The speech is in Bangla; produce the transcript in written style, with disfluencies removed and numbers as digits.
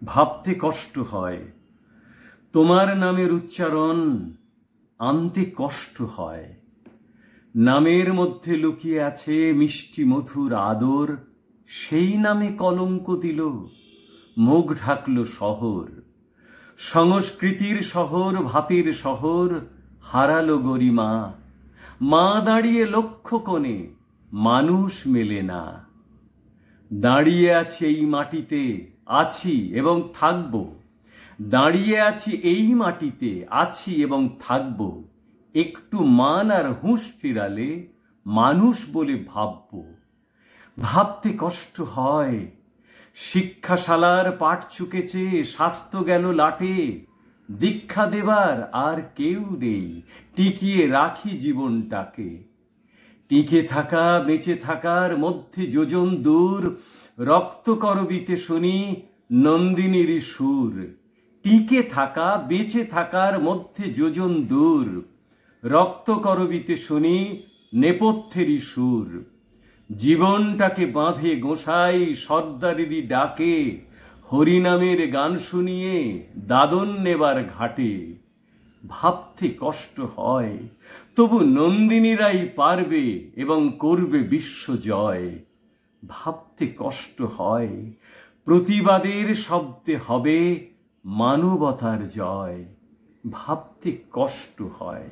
ভাবতে কষ্ট হয়, তোমার নামের উচ্চারণ আনতে কষ্ট হয়। নামের মধ্যে লুকিয়ে আছে মিষ্টি মধুর আদর, সেই নামে কলঙ্ক দিল, মুখ ঢাকল শহর। সংস্কৃতির শহর, ভাতের শহর, হারালো গরিমা। মা দাঁড়িয়ে লক্ষ্য কোণে, মানুষ মেলে না। দাঁড়িয়ে আছি এই মাটিতে, আছি এবং থাকব। দাঁড়িয়ে আছি এই মাটিতে, আছি এবং থাকব। একটু মান আর হুঁশ ফিরালে মানুষ বলে ভাবব। ভাবতে কষ্ট হয়, শিক্ষাশালার পাঠ চুকেছে, স্বাস্থ্য গেল লাটে। দীক্ষা দেবার আর কেউ নেই, টিকিয়ে রাখি জীবনটাকে। টিকে থাকা বেঁচে থাকার মধ্যে যোজন দূর, রক্ত করবিতে শুনি নন্দিনীর সুর। টিকে থাকা বেঁচে থাকার মধ্যে যোজন দূর, রক্ত করবিতে শুনি নেপথ্যেরই সুর। জীবনটাকে বাঁধে গোসাই সর্দারেরই ডাকে, হরিনামের গান শুনিয়ে দাদন নেবার ঘাটে। ভাবতে কষ্ট হয়, তবু নন্দিনীরাই পারবে এবং করবে বিশ্বজয়। ভাবতে কষ্ট হয়, প্রতিবাদের শব্দে হবে মানবতার জয়। ভাবতে কষ্ট হয়।